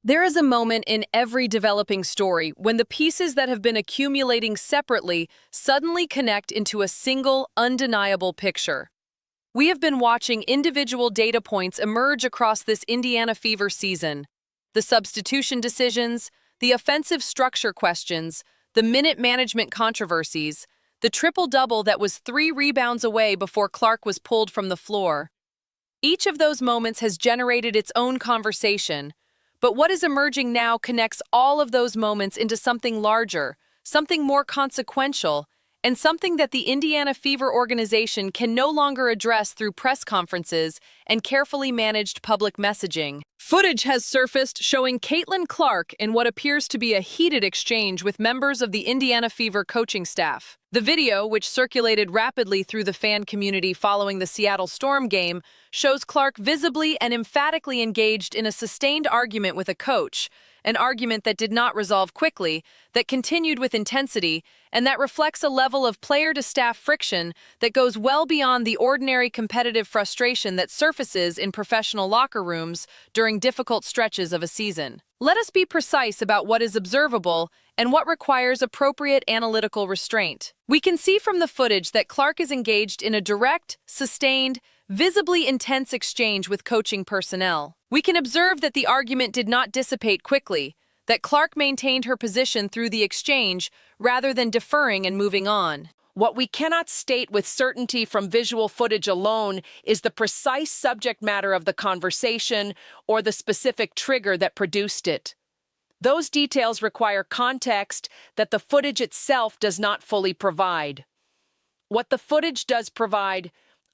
There is a moment in every developing story when the pieces that have been accumulating separately suddenly connect into a single, undeniable picture. We have been watching individual data points emerge across this Indiana Fever season. The substitution decisions, the offensive structure questions, the minute management controversies, the triple-double that was 3 rebounds away before Clark was pulled from the floor. Each of those moments has generated its own conversation, but what is emerging now connects all of those moments into something larger, something more consequential, and something that the Indiana Fever organization can no longer address through press conferences and carefully managed public messaging. Footage has surfaced showing Caitlin Clark in what appears to be a heated exchange with members of the Indiana Fever coaching staff. The video, which circulated rapidly through the fan community following the Seattle Storm game, shows Clark visibly and emphatically engaged in a sustained argument with a coach, an argument that did not resolve quickly, that continued with intensity, and that reflects a level of player-to-staff friction that goes well beyond the ordinary competitive frustration that surfaces in professional locker rooms during difficult stretches of a season. Let us be precise about what is observable and what requires appropriate analytical restraint. We can see from the footage that Clark is engaged in a direct, sustained, visibly intense exchange with coaching personnel. We can observe that the argument did not dissipate quickly, that Clark maintained her position through the exchange rather than deferring and moving on. What we cannot state with certainty from visual footage alone is the precise subject matter of the conversation or the specific trigger that produced it. Those details require context that the footage itself does not fully provide. What the footage does provide,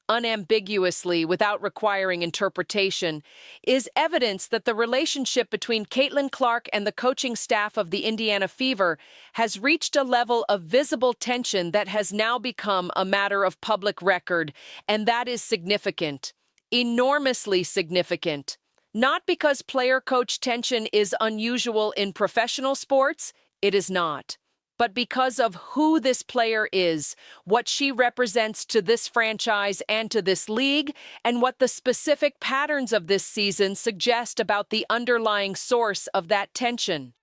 unambiguously, without requiring interpretation, is evidence that the relationship between Caitlin Clark and the coaching staff of the Indiana Fever has reached a level of visible tension that has now become a matter of public record, and that is significant, enormously significant. Not because player-coach tension is unusual in professional sports, it is not, but because of who this player is, what she represents to this franchise and to this league, and what the specific patterns of this season suggest about the underlying source of that tension.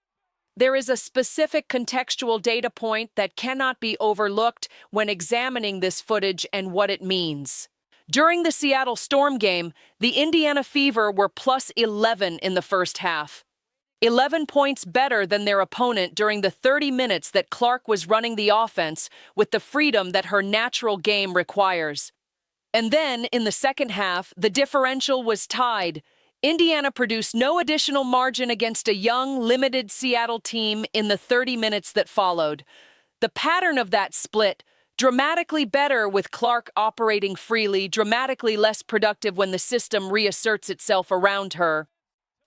There is a specific contextual data point that cannot be overlooked when examining this footage and what it means. During the Seattle Storm game, the Indiana Fever were plus 11 in the first half. 11 points better than their opponent during the 30 minutes that Clark was running the offense with the freedom that her natural game requires. And then, in the second half, the differential was tied. Indiana produced no additional margin against a young, limited Seattle team in the 30 minutes that followed. The pattern of that split, dramatically better with Clark operating freely, dramatically less productive when the system reasserts itself around her,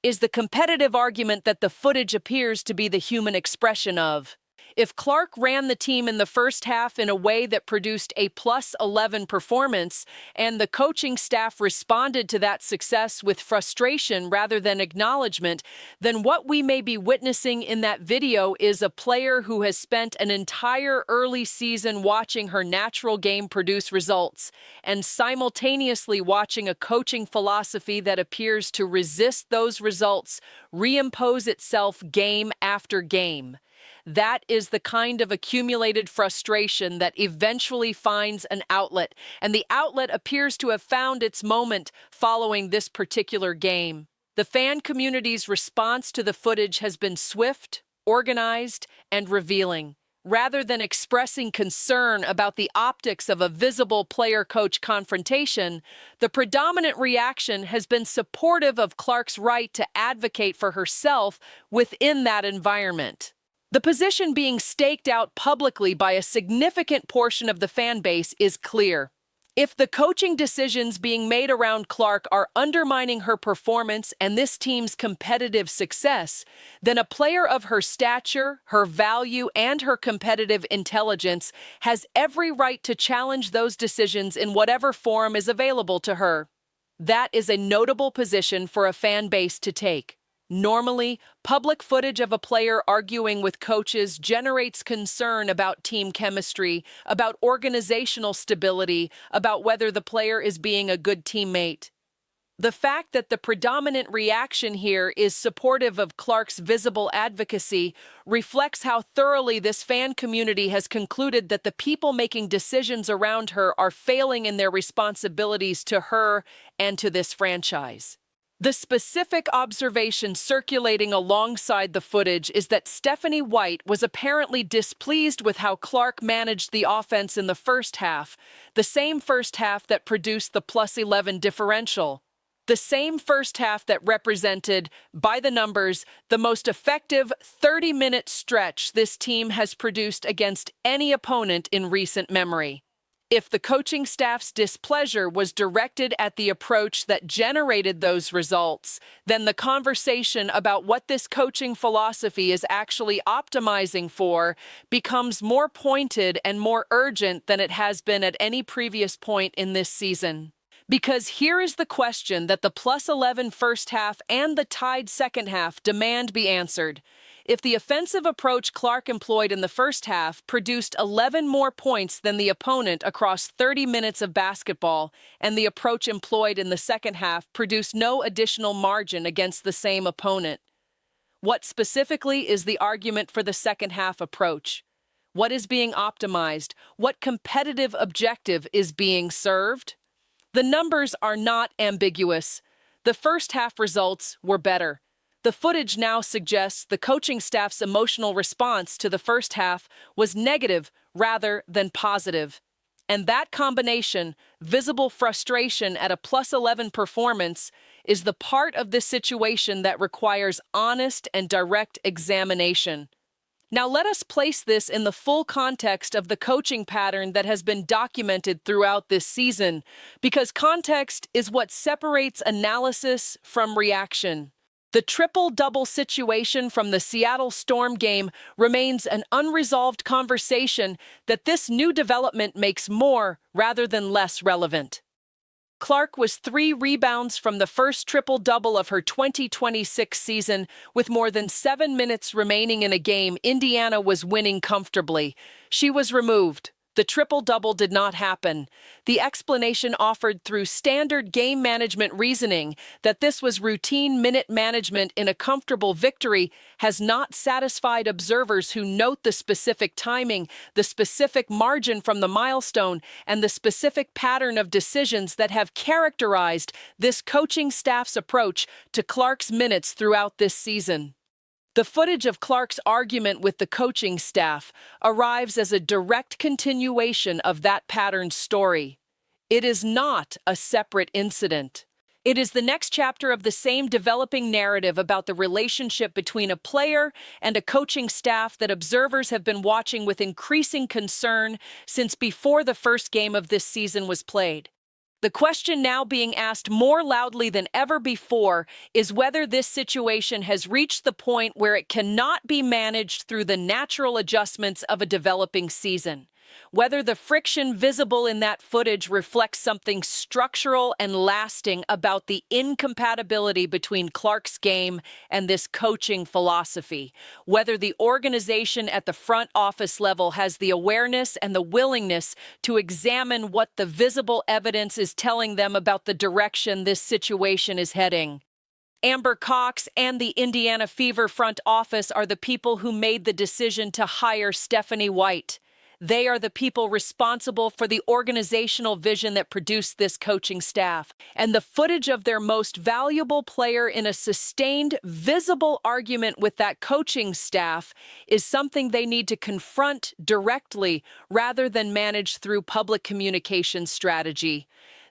is the competitive argument that the footage appears to be the human expression of. If Clark ran the team in the first half in a way that produced a plus 11 performance, and the coaching staff responded to that success with frustration rather than acknowledgement, then what we may be witnessing in that video is a player who has spent an entire early season watching her natural game produce results, and simultaneously watching a coaching philosophy that appears to resist those results reimpose itself game after game. That is the kind of accumulated frustration that eventually finds an outlet, and the outlet appears to have found its moment following this particular game. The fan community's response to the footage has been swift, organized, and revealing. Rather than expressing concern about the optics of a visible player-coach confrontation, the predominant reaction has been supportive of Clark's right to advocate for herself within that environment. The position being staked out publicly by a significant portion of the fan base is clear. If the coaching decisions being made around Clark are undermining her performance and this team's competitive success, then a player of her stature, her value, and her competitive intelligence has every right to challenge those decisions in whatever form is available to her. That is a notable position for a fan base to take. Normally, public footage of a player arguing with coaches generates concern about team chemistry, about organizational stability, about whether the player is being a good teammate. The fact that the predominant reaction here is supportive of Clark's visible advocacy reflects how thoroughly this fan community has concluded that the people making decisions around her are failing in their responsibilities to her and to this franchise. The specific observation circulating alongside the footage is that Stephanie White was apparently displeased with how Clark managed the offense in the first half, the same first half that produced the +11 differential. The same first half that represented, by the numbers, the most effective 30-minute stretch this team has produced against any opponent in recent memory. If the coaching staff's displeasure was directed at the approach that generated those results, then the conversation about what this coaching philosophy is actually optimizing for becomes more pointed and more urgent than it has been at any previous point in this season. Because here is the question that the +11 first half and the tied second half demand be answered. If the offensive approach Clark employed in the first half produced 11 more points than the opponent across 30 minutes of basketball, and the approach employed in the second half produced no additional margin against the same opponent, what specifically is the argument for the second half approach? What is being optimized? What competitive objective is being served? The numbers are not ambiguous. The first half results were better. The footage now suggests the coaching staff's emotional response to the first half was negative rather than positive. And that combination, visible frustration at a +11 performance, is the part of this situation that requires honest and direct examination. Now let us place this in the full context of the coaching pattern that has been documented throughout this season, because context is what separates analysis from reaction. The triple-double situation from the Seattle Storm game remains an unresolved conversation that this new development makes more rather than less relevant. Clark was 3 rebounds from the first triple-double of her 2026 season. With more than 7 minutes remaining in a game, Indiana was winning comfortably. She was removed. The triple-double did not happen. The explanation offered through standard game management reasoning that this was routine minute management in a comfortable victory has not satisfied observers who note the specific timing, the specific margin from the milestone, and the specific pattern of decisions that have characterized this coaching staff's approach to Clark's minutes throughout this season. The footage of Clark's argument with the coaching staff arrives as a direct continuation of that pattern's story. It is not a separate incident. It is the next chapter of the same developing narrative about the relationship between a player and a coaching staff that observers have been watching with increasing concern since before the first game of this season was played. The question now being asked more loudly than ever before is whether this situation has reached the point where it cannot be managed through the natural adjustments of a developing season. Whether the friction visible in that footage reflects something structural and lasting about the incompatibility between Clark's game and this coaching philosophy. Whether the organization at the front office level has the awareness and the willingness to examine what the visible evidence is telling them about the direction this situation is heading. Amber Cox and the Indiana Fever front office are the people who made the decision to hire Stephanie White. They are the people responsible for the organizational vision that produced this coaching staff. And the footage of their most valuable player in a sustained, visible argument with that coaching staff is something they need to confront directly rather than manage through public communication strategy.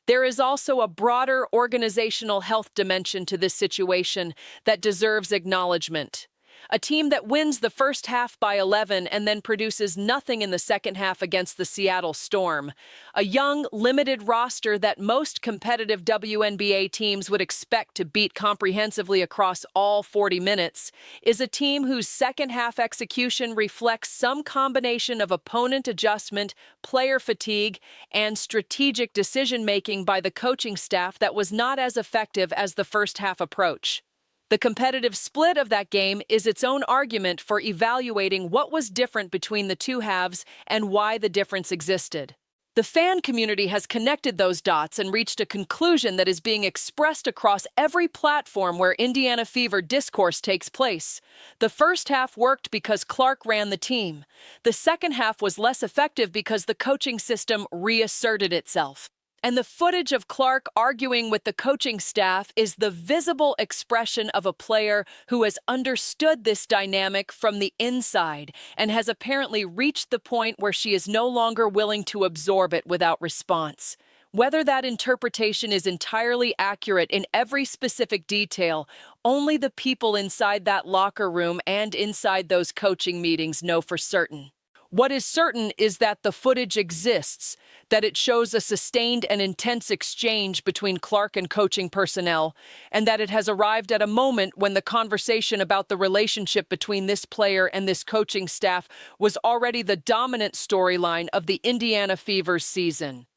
There is also a broader organizational health dimension to this situation that deserves acknowledgement. A team that wins the first half by 11 and then produces nothing in the second half against the Seattle Storm. A young, limited roster that most competitive WNBA teams would expect to beat comprehensively across all 40 minutes, is a team whose second half execution reflects some combination of opponent adjustment, player fatigue, and strategic decision-making by the coaching staff that was not as effective as the first half approach. The competitive split of that game is its own argument for evaluating what was different between the two halves and why the difference existed. The fan community has connected those dots and reached a conclusion that is being expressed across every platform where Indiana Fever discourse takes place. The first half worked because Clark ran the team. The second half was less effective because the coaching system reasserted itself. And the footage of Clark arguing with the coaching staff is the visible expression of a player who has understood this dynamic from the inside and has apparently reached the point where she is no longer willing to absorb it without response. Whether that interpretation is entirely accurate in every specific detail, only the people inside that locker room and inside those coaching meetings know for certain. What is certain is that the footage exists, that it shows a sustained and intense exchange between Clark and coaching personnel, and that it has arrived at a moment when the conversation about the relationship between this player and this coaching staff was already the dominant storyline of the Indiana Fever's season.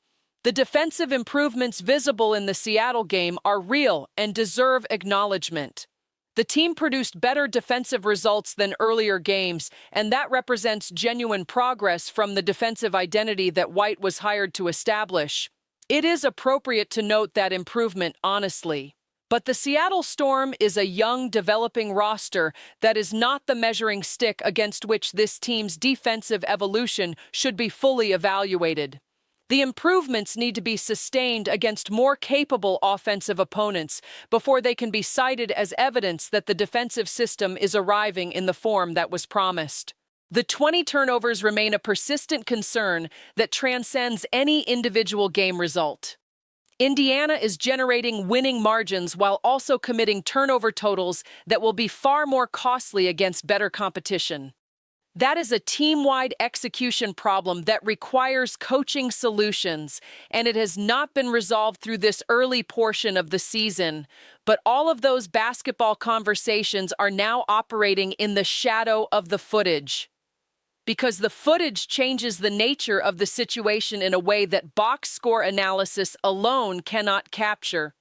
The defensive improvements visible in the Seattle game are real and deserve acknowledgement. The team produced better defensive results than earlier games, and that represents genuine progress from the defensive identity that White was hired to establish. It is appropriate to note that improvement honestly. But the Seattle Storm is a young, developing roster that is not the measuring stick against which this team's defensive evolution should be fully evaluated. The improvements need to be sustained against more capable offensive opponents before they can be cited as evidence that the defensive system is arriving in the form that was promised. The 20 turnovers remain a persistent concern that transcends any individual game result. Indiana is generating winning margins while also committing turnover totals that will be far more costly against better competition. That is a team-wide execution problem that requires coaching solutions, and it has not been resolved through this early portion of the season. But all of those basketball conversations are now operating in the shadow of the footage. Because the footage changes the nature of the situation in a way that box score analysis alone cannot capture.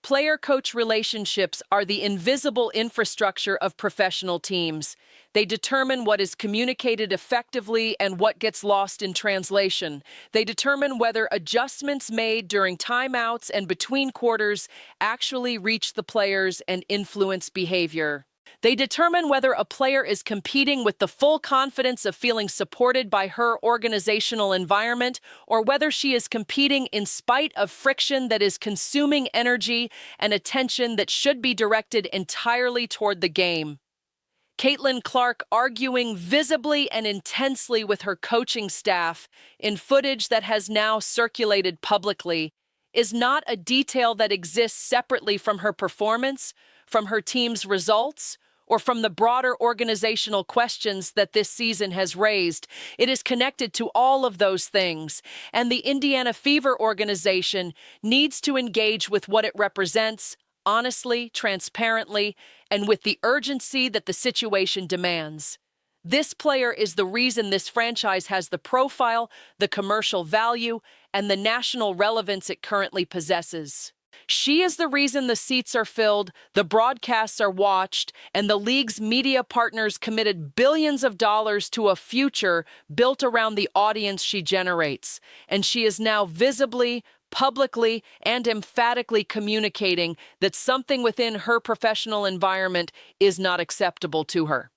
Player-coach relationships are the invisible infrastructure of professional teams. They determine what is communicated effectively and what gets lost in translation. They determine whether adjustments made during timeouts and between quarters actually reach the players and influence behavior. They determine whether a player is competing with the full confidence of feeling supported by her organizational environment, or whether she is competing in spite of friction that is consuming energy and attention that should be directed entirely toward the game. Caitlin Clark arguing visibly and intensely with her coaching staff in footage that has now circulated publicly is not a detail that exists separately from her performance, from her team's results, or from the broader organizational questions that this season has raised. It is connected to all of those things, and the Indiana Fever organization needs to engage with what it represents, honestly, transparently, and with the urgency that the situation demands. This player is the reason this franchise has the profile, the commercial value, and the national relevance it currently possesses. She is the reason the seats are filled, the broadcasts are watched, and the league's media partners committed billions of dollars to a future built around the audience she generates. And she is now visibly, publicly, and emphatically communicating that something within her professional environment is not acceptable to her.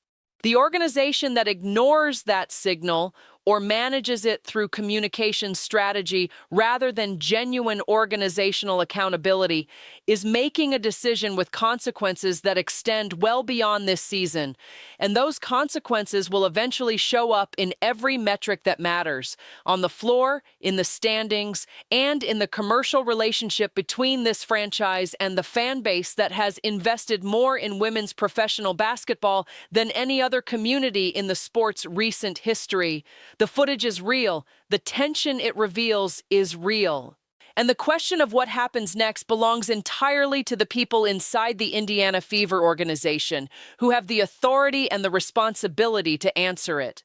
The organization that ignores that signal or manages it through communication strategy rather than genuine organizational accountability is making a decision with consequences that extend well beyond this season. And those consequences will eventually show up in every metric that matters, on the floor, in the standings, and in the commercial relationship between this franchise and the fan base that has invested more in women's professional basketball than any other community in the sport's recent history. The footage is real. The tension it reveals is real. And the question of what happens next belongs entirely to the people inside the Indiana Fever organization, who have the authority and the responsibility to answer it.